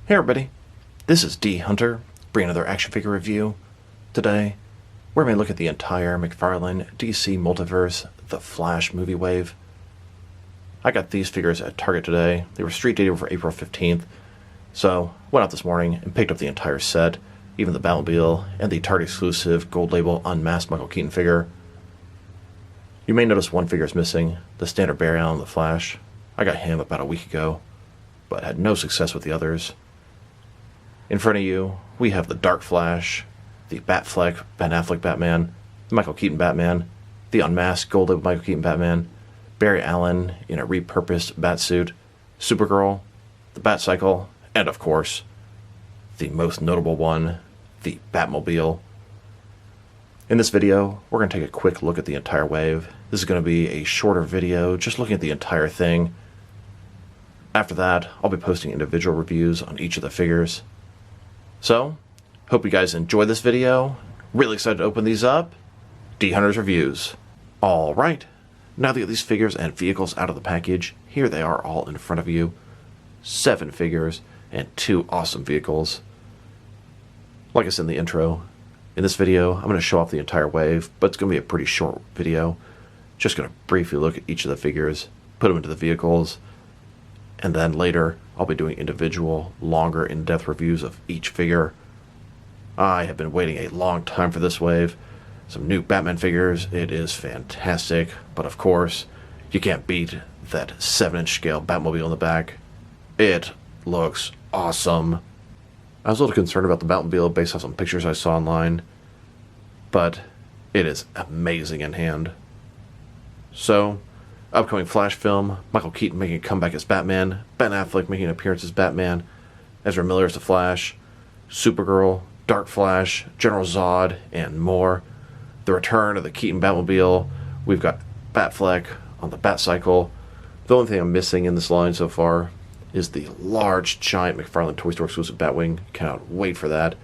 Hey everybody, this is D Hunter, bringing another action figure review. Today, we're going to look at the entire McFarlane DC Multiverse The Flash movie wave. I got these figures at Target today. They were street dated for April 15th, so went out this morning and picked up the entire set, even the Batmobile and the Target exclusive gold label Unmasked Micheal Keaton figure. You may notice one figure is missing, the standard Barry Allen The Flash. I got him about a week ago, but had no success with the others. In front of you, we have the Dark Flash, the Affleck Batman, the Micheal Keaton Batman, the Unmasked Gold Label Micheal Keaton Batman, Barry Allen in a repurposed Batsuit, Supergirl, the Batcycle, and of course, the most notable one, the Batmobile. In this video, we're going to take a quick look at the entire wave. This is going to be a shorter video, just looking at the entire thing. After that, I'll be posting individual reviews on each of the figures. So, hope you guys enjoy this video. Really excited to open these up. D Hunter's Reviews. Alright, now that you get these figures and vehicles out of the package, here they are all in front of you. 7 figures and 2 awesome vehicles. Like I said in the intro, in this video I'm going to show off the entire wave, but it's going to be a pretty short video. Just going to briefly look at each of the figures, put them into the vehicles, and then later I'll be doing individual, longer, in-depth reviews of each figure. I have been waiting a long time for this wave. Some new Batman figures, it is fantastic, but of course, you can't beat that 7-inch scale Batmobile in the back. It looks awesome. I was a little concerned about the Batmobile based off some pictures I saw online, but it is amazing in hand. So, upcoming Flash film, Micheal Keaton making a comeback as Batman, Ben Affleck making an appearance as Batman, Ezra Miller as the Flash, Supergirl, Dark Flash, General Zod, and more. The return of the Keaton Batmobile. We've got Batfleck on the Batcycle. The only thing I'm missing in this line so far is the large, giant McFarlane Toy Store exclusive Batwing. Cannot wait for that.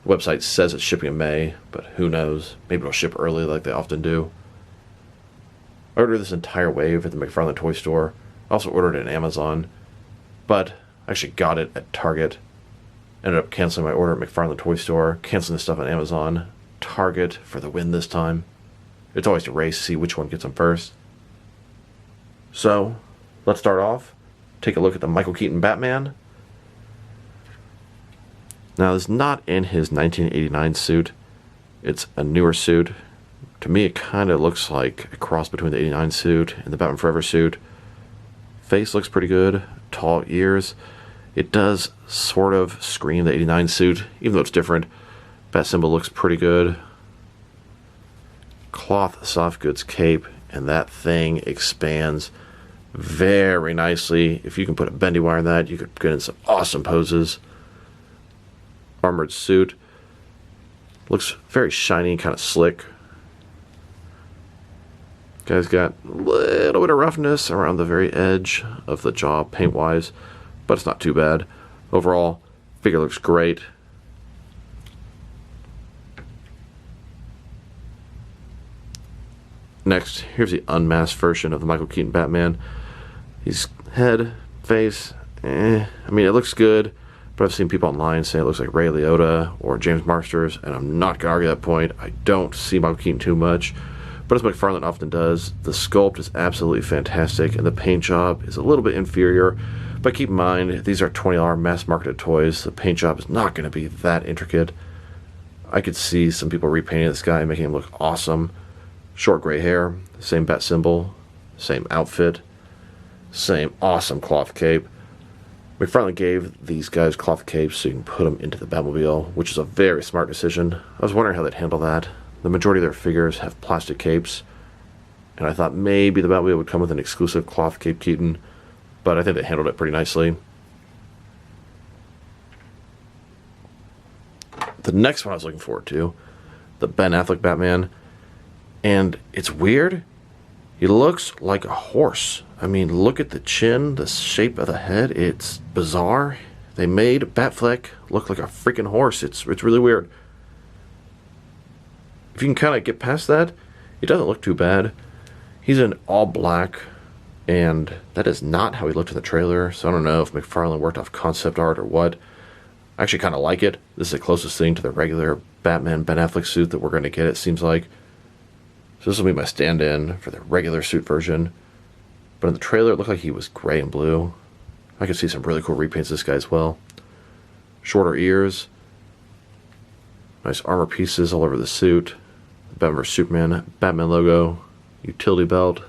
The website says it's shipping in May, but who knows? Maybe it'll ship early like they often do. I ordered this entire wave at the McFarlane Toy Store. I also ordered it on Amazon, but I actually got it at Target. Ended up canceling my order at McFarlane Toy Store, canceling the stuff on Amazon. Target for the win this time. It's always a race to see which one gets them first. So, let's start off. Take a look at the Micheal Keaton Batman. Now, this is not in his 1989 suit. It's a newer suit. To me, it kind of looks like a cross between the 89 suit and the Batman Forever suit. Face looks pretty good. Tall ears. It does sort of scream the 89 suit, even though it's different. Bat symbol looks pretty good. Cloth soft goods cape, and that thing expands very nicely. If you can put a bendy wire in that, you could get in some awesome poses. Armored suit. Looks very shiny, kind of slick. Guy's got a little bit of roughness around the very edge of the jaw paint-wise, but it's not too bad. Overall, figure looks great. Next, here's the unmasked version of the Micheal Keaton Batman. His head, face, I mean, it looks good, but I've seen people online say it looks like Ray Liotta or James Marsters, and I'm not going to argue that point. I don't see Micheal Keaton too much. But as McFarlane often does, the sculpt is absolutely fantastic, and the paint job is a little bit inferior. But keep in mind, these are $20 mass-marketed toys. The paint job is not going to be that intricate. I could see some people repainting this guy and making him look awesome. Short gray hair, same bat symbol, same outfit, same awesome cloth cape. McFarlane gave these guys cloth capes so you can put them into the Batmobile, which is a very smart decision. I was wondering how they'd handle that. The majority of their figures have plastic capes, and I thought maybe the Batmobile would come with an exclusive cloth cape Keaton, but I think they handled it pretty nicely. The next one I was looking forward to, the Ben Affleck Batman, and it's weird. He looks like a horse. I mean, look at the chin, the shape of the head. It's bizarre. They made Batfleck look like a freaking horse. It's really weird. If you can kind of get past that, it doesn't look too bad. He's in all black, and that is not how he looked in the trailer, so I don't know if McFarlane worked off concept art or what. I actually kind of like it. This is the closest thing to the regular Batman Ben Affleck suit that we're going to get, it seems like. So this will be my stand-in for the regular suit version. But in the trailer, it looked like he was gray and blue. I could see some really cool repaints of this guy as well. Shorter ears. Nice armor pieces all over the suit. Batman vs Superman, Batman logo. Utility belt.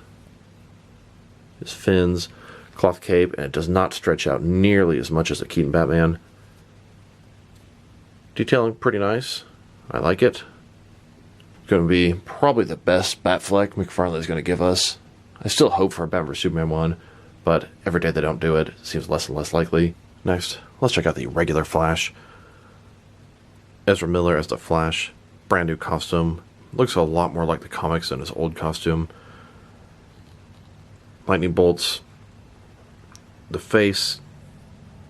His fins. Cloth cape. And it does not stretch out nearly as much as the Keaton Batman. Detailing pretty nice. I like it. Going to be probably the best Batfleck McFarlane is going to give us. I still hope for a Batman vs Superman one, but every day they don't do it, it seems less and less likely. Next, let's check out the regular Flash. Ezra Miller as the Flash. Brand new costume. Looks a lot more like the comics than his old costume. Lightning bolts. The face.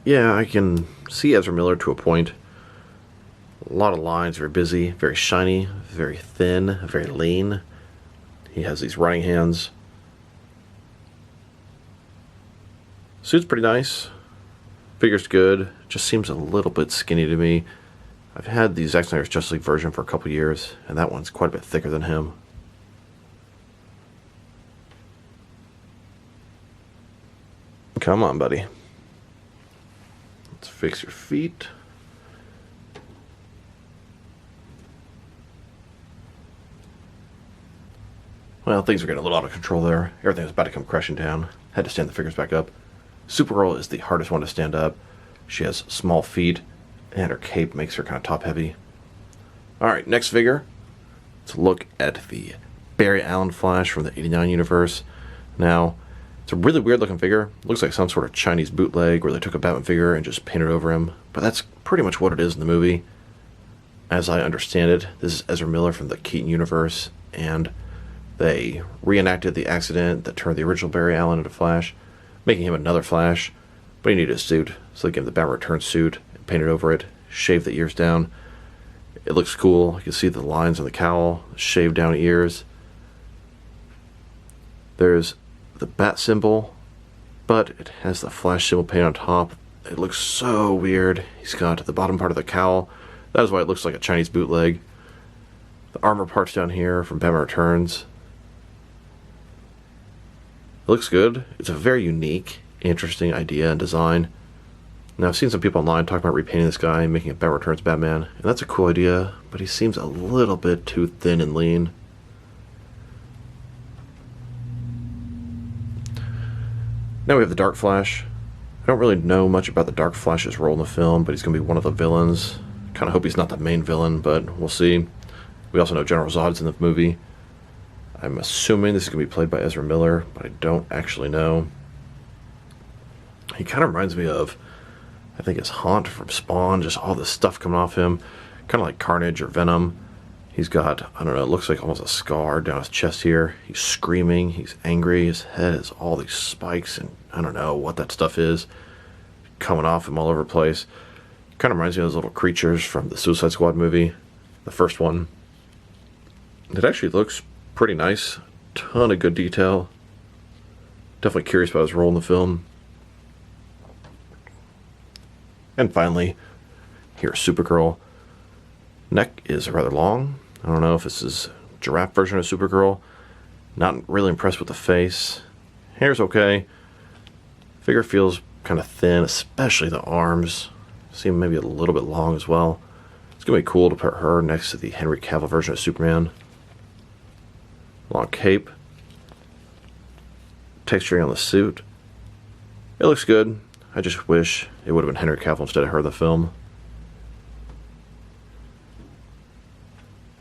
Yeah, I can see Ezra Miller to a point. A lot of lines, very busy, very shiny, very thin, very lean. He has these running hands. Suit's pretty nice. Figure's good. Just seems a little bit skinny to me. I've had the Zack Snyder's Justice League version for a couple years, and that one's quite a bit thicker than him. Come on, buddy. Let's fix your feet. Well, things are getting a little out of control there. Everything was about to come crashing down. Had to stand the figures back up. Supergirl is the hardest one to stand up. She has small feet, and her cape makes her kind of top-heavy. Alright, next figure. Let's look at the Barry Allen Flash from the '89 universe. Now, it's a really weird-looking figure. Looks like some sort of Chinese bootleg where they took a Batman figure and just painted over him. But that's pretty much what it is in the movie. As I understand it, this is Ezra Miller from the Keaton universe, and they reenacted the accident that turned the original Barry Allen into Flash, making him another Flash, but he needed a suit, so they gave him the Batman Returns suit and painted over it, shaved the ears down. It looks cool. You can see the lines on the cowl, shaved down ears. There's the bat symbol, but it has the Flash symbol painted on top. It looks so weird. He's got the bottom part of the cowl. That is why it looks like a Chinese bootleg. The armor parts down here from Batman Returns. It looks good. It's a very unique, interesting idea and design. Now, I've seen some people online talk about repainting this guy and making a Batman Returns Batman, and that's a cool idea, but he seems a little bit too thin and lean. Now we have the Dark Flash. I don't really know much about the Dark Flash's role in the film, but he's going to be one of the villains. Kind of hope he's not the main villain, but we'll see. We also know General Zod's in the movie. I'm assuming this is going to be played by Ezra Miller, but I don't actually know. He kind of reminds me of, I think it's Haunt from Spawn, just all this stuff coming off him. Kind of like Carnage or Venom. He's got, I don't know, it looks like almost a scar down his chest here. He's screaming, he's angry, his head has all these spikes, and I don't know what that stuff is coming off him all over the place. Kind of reminds me of those little creatures from the Suicide Squad movie, the first one. It actually looks pretty nice. Ton of good detail. Definitely curious about his role in the film. And finally, here's Supergirl. Neck is rather long. I don't know if this is a giraffe version of Supergirl. Not really impressed with the face. Hair's okay. Figure feels kind of thin, especially the arms. Seem maybe a little bit long as well. It's going to be cool to put her next to the Henry Cavill version of Superman. Long cape. Texturing on the suit. It looks good. I just wish it would have been Henry Cavill instead of her in the film.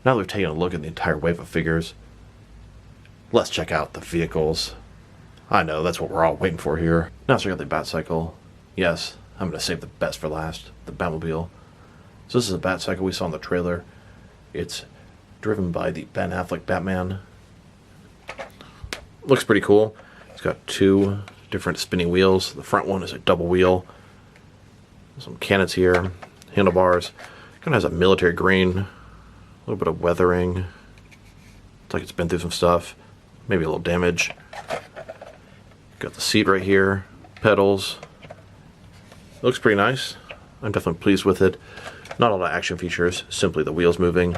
Now that we've taken a look at the entire wave of figures, let's check out the vehicles. I know, that's what we're all waiting for here. Now let's check out the Batcycle. Yes, I'm going to save the best for last, the Batmobile. So this is a Batcycle we saw in the trailer. It's driven by the Ben Affleck Batman. Looks pretty cool. It's got two different spinning wheels. The front one is a double wheel. Some cannons here, handlebars. Kind of has a military green, a little bit of weathering. It's like it's been through some stuff. Maybe a little damage. Got the seat right here, pedals. Looks pretty nice. I'm definitely pleased with it. Not a lot of action features, simply the wheels moving.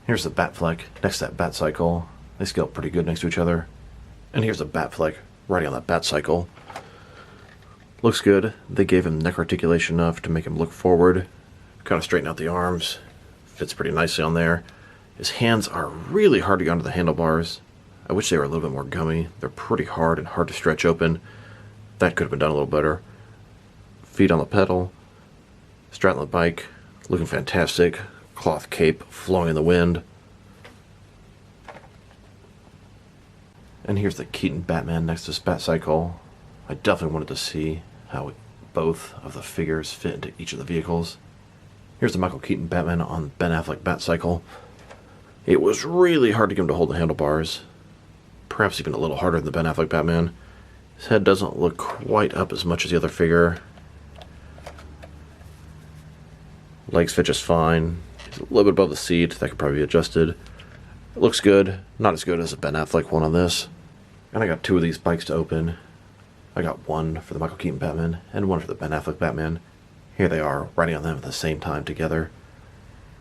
Here's the Batfleck next to that Batcycle. They scale pretty good next to each other. And here's the Batfleck riding on that Batcycle. Looks good. They gave him neck articulation enough to make him look forward. Kind of straighten out the arms. Fits pretty nicely on there. His hands are really hard to get onto the handlebars. I wish they were a little bit more gummy. They're pretty hard and hard to stretch open. That could have been done a little better. Feet on the pedal. Straddling the bike. Looking fantastic. Cloth cape flowing in the wind. And here's the Keaton Batman next to his Batcycle. I definitely wanted to see how both of the figures fit into each of the vehicles. Here's the Micheal Keaton Batman on Ben Affleck Batcycle. It was really hard to get him to hold the handlebars. Perhaps even a little harder than the Ben Affleck Batman. His head doesn't look quite up as much as the other figure. Legs fit just fine. He's a little bit above the seat. That could probably be adjusted. It looks good. Not as good as the Ben Affleck one on this. And I got two of these bikes to open. I got one for the Micheal Keaton Batman and one for the Ben Affleck Batman. Here they are, riding on them at the same time together.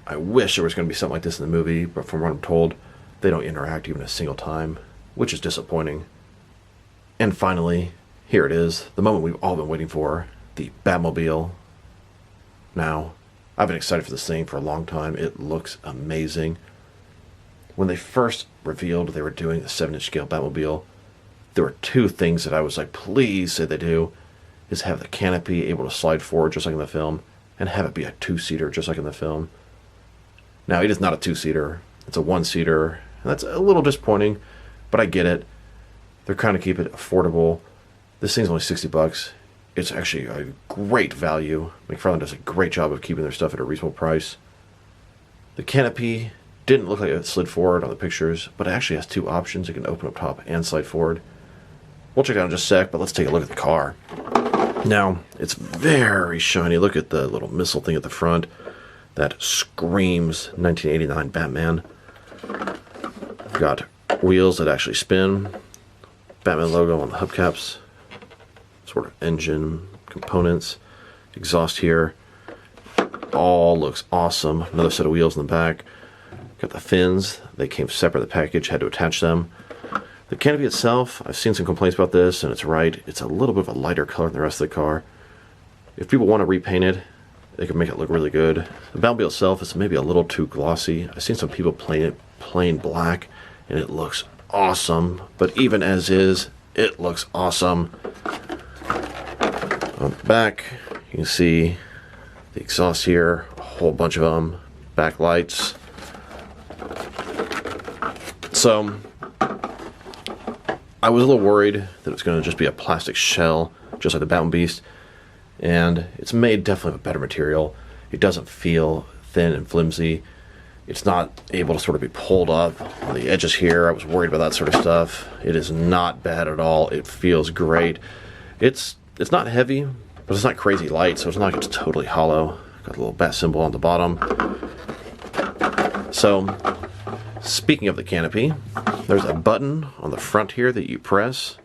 I wish there was going to be something like this in the movie, but from what I'm told, they don't interact even a single time, which is disappointing. And finally, here it is, the moment we've all been waiting for, the Batmobile. Now, I've been excited for this thing for a long time. It looks amazing. When they first revealed they were doing a 7-inch scale Batmobile, there were two things that I was like, please say they do, is have the canopy able to slide forward just like in the film, and have it be a 2-seater just like in the film. Now, it is not a 2-seater. It's a 1-seater, and that's a little disappointing, but I get it. They're trying to keep it affordable. This thing's only $60. It's actually a great value. McFarlane does a great job of keeping their stuff at a reasonable price. The canopy didn't look like it slid forward on the pictures, but it actually has two options. It can open up top and slide forward. We'll check it out in just a sec, but let's take a look at the car. Now, it's very shiny. Look at the little missile thing at the front. That screams 1989 Batman. Got wheels that actually spin. Batman logo on the hubcaps. Sort of engine components. Exhaust here. All looks awesome. Another set of wheels in the back. Got the fins. They came separate in the package. Had to attach them. The canopy itself, I've seen some complaints about this, and it's right. It's a little bit of a lighter color than the rest of the car. If people want to repaint it, they can make it look really good. The Batmobile itself is maybe a little too glossy. I've seen some people paint it plain black, and it looks awesome. But even as is, it looks awesome. On the back, you can see the exhaust here, a whole bunch of them, backlights. So, I was a little worried that it was going to just be a plastic shell, just like the Batmobile, and it's made definitely of a better material. It doesn't feel thin and flimsy. It's not able to sort of be pulled up on the edges here. I was worried about that sort of stuff. It is not bad at all. It feels great. It's not heavy, but it's not crazy light, so it's not like it's totally hollow. Got a little bat symbol on the bottom. So, speaking of the canopy, there's a button on the front here that you press.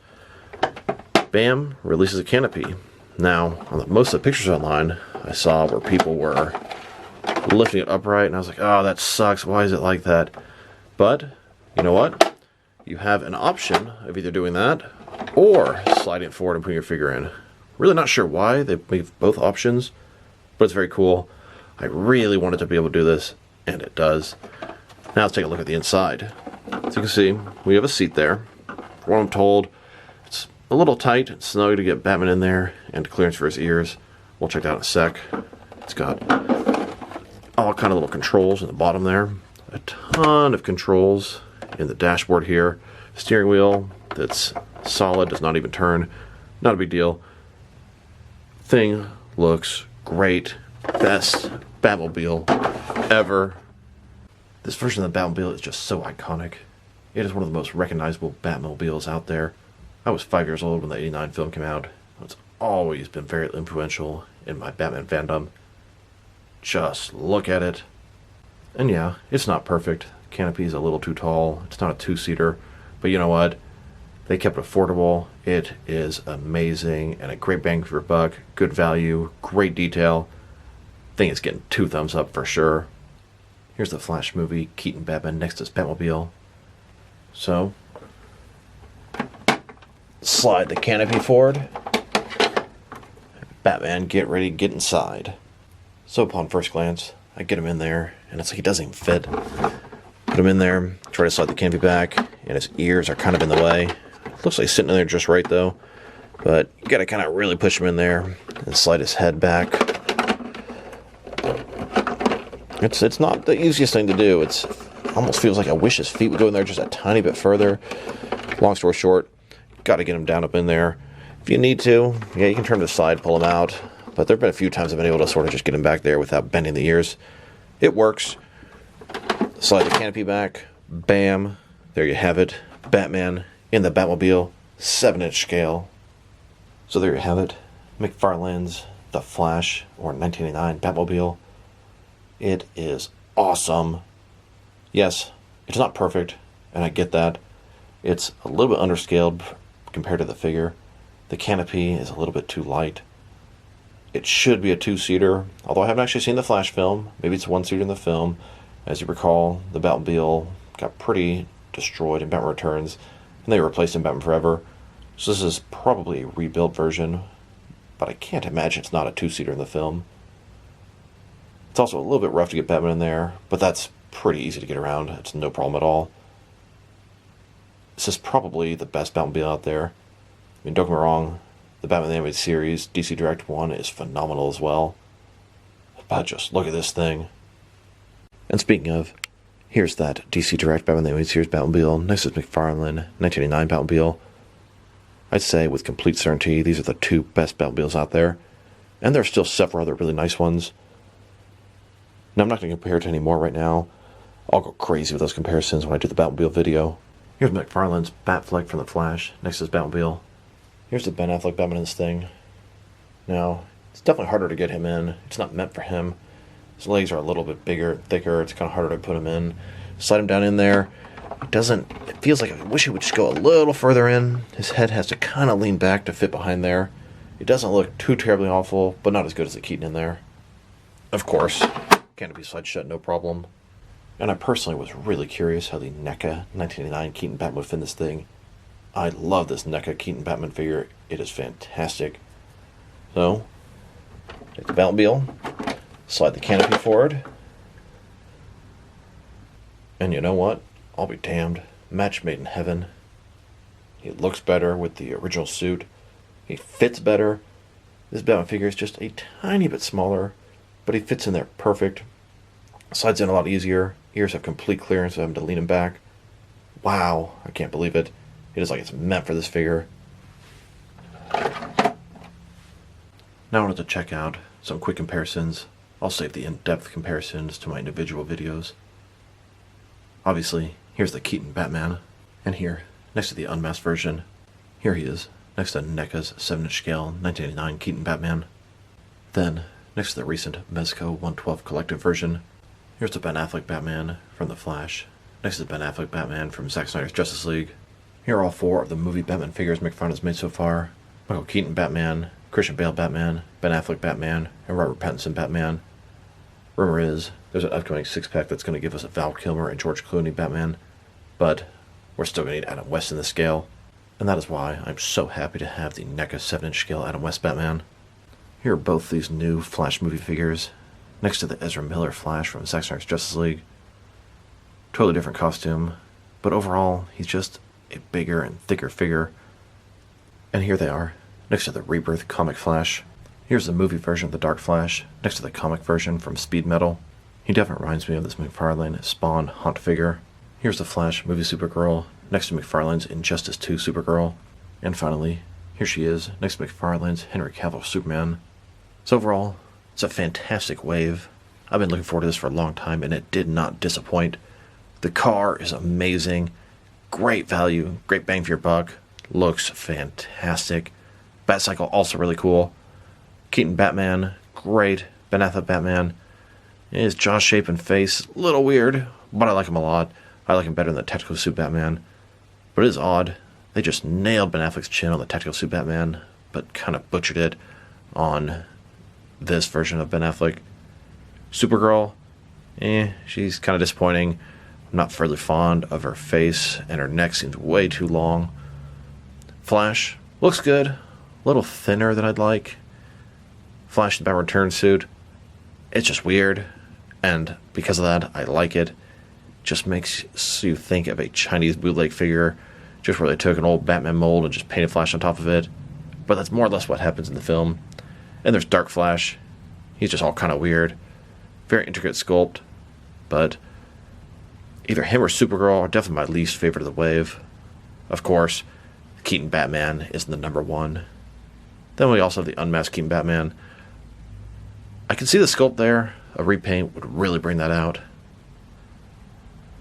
Bam, releases a canopy. Now, on most of the pictures online, I saw where people were lifting it upright, and I was like, oh, that sucks. Why is it like that? But, you know what? You have an option of either doing that or sliding it forward and putting your figure in. Really not sure why they made both options, but it's very cool. I really wanted to be able to do this, and it does. Now let's take a look at the inside. As you can see, we have a seat there. From what I'm told, it's a little tight and snug to get Batman in there and clearance for his ears. We'll check that out in a sec. It's got all kind of little controls in the bottom there. A ton of controls in the dashboard here. Steering wheel that's solid, does not even turn. Not a big deal. Thing looks great. Best Batmobile ever. This version of the Batmobile is just so iconic. It is one of the most recognizable Batmobiles out there. I was 5 years old when the '89 film came out. It's always been very influential in my Batman fandom. Just look at it. And yeah, it's not perfect. The canopy is a little too tall. It's not a 2-seater. But you know what? They kept it affordable. It is amazing and a great bang for your buck. Good value, great detail. I think it's getting 2 thumbs up for sure. Here's the Flash movie, Keaton Batman next to his Batmobile. So, slide the canopy forward. Batman, get ready, get inside. So upon first glance, I get him in there, and it's like he doesn't even fit. Put him in there, try to slide the canopy back, and his ears are kind of in the way. Looks like he's sitting in there just right, though. But you gotta kind of really push him in there and slide his head back. It's not the easiest thing to do. It almost feels like I wish his feet would go in there just a tiny bit further. Long story short, gotta get him down up in there. If you need to, yeah, you can turn to the side, pull him out. But there have been a few times I've been able to sort of just get him back there without bending the ears. It works. Slide the canopy back. Bam. There you have it. Batman in the Batmobile, 7-inch scale. So there you have it. McFarlane's The Flash, or 1989 Batmobile. It is awesome. Yes, it's not perfect, and I get that. It's a little bit underscaled compared to the figure. The canopy is a little bit too light. It should be a 2-seater, although I haven't actually seen the Flash film. Maybe it's a 1-seater in the film. As you recall, the Batmobile got pretty destroyed in Batman Returns, and they replaced it in Batman Forever. So this is probably a rebuilt version, but I can't imagine it's not a 2-seater in the film. It's also a little bit rough to get Batman in there, but that's pretty easy to get around. It's no problem at all. This is probably the best Batmobile out there. I mean, don't get me wrong, the Batman the Animated Series, DC Direct 1, is phenomenal as well. But just look at this thing. And speaking of, here's that DC Direct Batman the Animated Series Batmobile next to McFarlane 1989 Batmobile. I'd say with complete certainty these are the 2 best Batmobiles out there. And there are still several other really nice ones. Now, I'm not going to compare it to any more right now. I'll go crazy with those comparisons when I do the Batmobile video. Here's McFarlane's Batfleck from The Flash next to his Batmobile. Here's the Ben Affleck Batman in this thing. Now, it's definitely harder to get him in. It's not meant for him. His legs are a little bit bigger, thicker. It's kind of harder to put him in. Slide him down in there. It feels like I wish he would just go a little further in. His head has to kind of lean back to fit behind there. It doesn't look too terribly awful, but not as good as the Keaton in there. Of course, canopy slide shut, no problem. And I personally was really curious how the NECA 1989 Keaton Batman would fit in this thing. I love this NECA Keaton Batman figure. It is fantastic. So, take the Batmobile, slide the canopy forward, and you know what? I'll be damned. Match made in heaven. He looks better with the original suit. He fits better. This Batman figure is just a tiny bit smaller, but he fits in there perfect. Slides in a lot easier. Ears have complete clearance of having to lean him back. Wow, I can't believe it. It is like it's meant for this figure. Now I wanted to check out some quick comparisons. I'll save the in-depth comparisons to my individual videos. Obviously, here's the Keaton Batman. And here, next to the unmasked version, here he is, next to NECA's 7-inch scale 1989 Keaton Batman. Then, next to the recent Mezco 112 collective version, here's the Ben Affleck Batman from The Flash, next to the Ben Affleck Batman from Zack Snyder's Justice League. Here are all 4 of the movie Batman figures McFarlane has made so far. Micheal Keaton Batman, Christian Bale Batman, Ben Affleck Batman, and Robert Pattinson Batman. Rumor is, there's an upcoming 6-pack that's going to give us a Val Kilmer and George Clooney Batman, but we're still going to need Adam West in this scale, and that is why I'm so happy to have the NECA 7-inch scale Adam West Batman. Here are both these new Flash movie figures, next to the Ezra Miller Flash from Zack Snyder's Justice League. Totally different costume, but overall, he's just a bigger and thicker figure. And here they are, next to the Rebirth comic Flash. Here's the movie version of the Dark Flash, next to the comic version from Speed Metal. He definitely reminds me of this McFarlane Spawn Hunt figure. Here's the Flash movie Supergirl, next to McFarlane's Injustice 2 Supergirl. And finally, here she is, next to McFarlane's Henry Cavill Superman. So overall, it's a fantastic wave. I've been looking forward to this for a long time, and it did not disappoint. The car is amazing. Great value, great bang for your buck. Looks fantastic. Batcycle also really cool. Keaton Batman, great. Ben Affleck Batman. His jaw shape and face, a little weird, but I like him a lot. I like him better than the technical suit Batman. But it is odd they just nailed Ben Affleck's chin on the tactical suit Batman, but kind of butchered it on this version of Ben Affleck. Supergirl, she's kind of disappointing. I'm not fairly fond of her face, and her neck seems way too long. Flash looks good, a little thinner than I'd like. Flash in the Batman Return suit, it's just weird, and because of that, I like it. Just makes you think of a Chinese bootleg figure, just where they took an old Batman mold and just painted Flash on top of it. But that's more or less what happens in the film. And there's Dark Flash. He's just all kind of weird. Very intricate sculpt, but either him or Supergirl are definitely my least favorite of the wave. Of course, Keaton Batman is the number one. Then we also have the unmasked Keaton Batman. I can see the sculpt there. A repaint would really bring that out.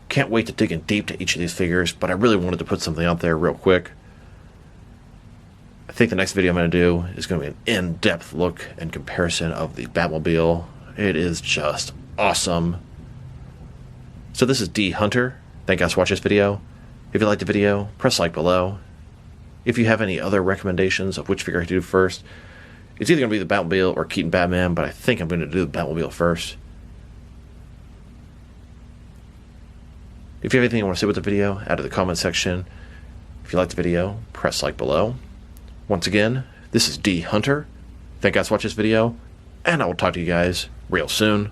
Can't wait to dig in deep to each of these figures, but I really wanted to put something out there real quick. I think the next video I'm going to do is going to be an in-depth look and comparison of the Batmobile. It is just awesome. So this is D Hunter. Thank you guys for watching this video. If you liked the video, press like below. If you have any other recommendations of which figure to do first, it's either going to be the Batmobile or Keaton Batman, but I think I'm going to do the Batmobile first. If you have anything you want to say with the video, add to the comment section. If you liked the video, press like below. Once again, this is D Hunter. Thank you guys for watching this video, and I will talk to you guys real soon.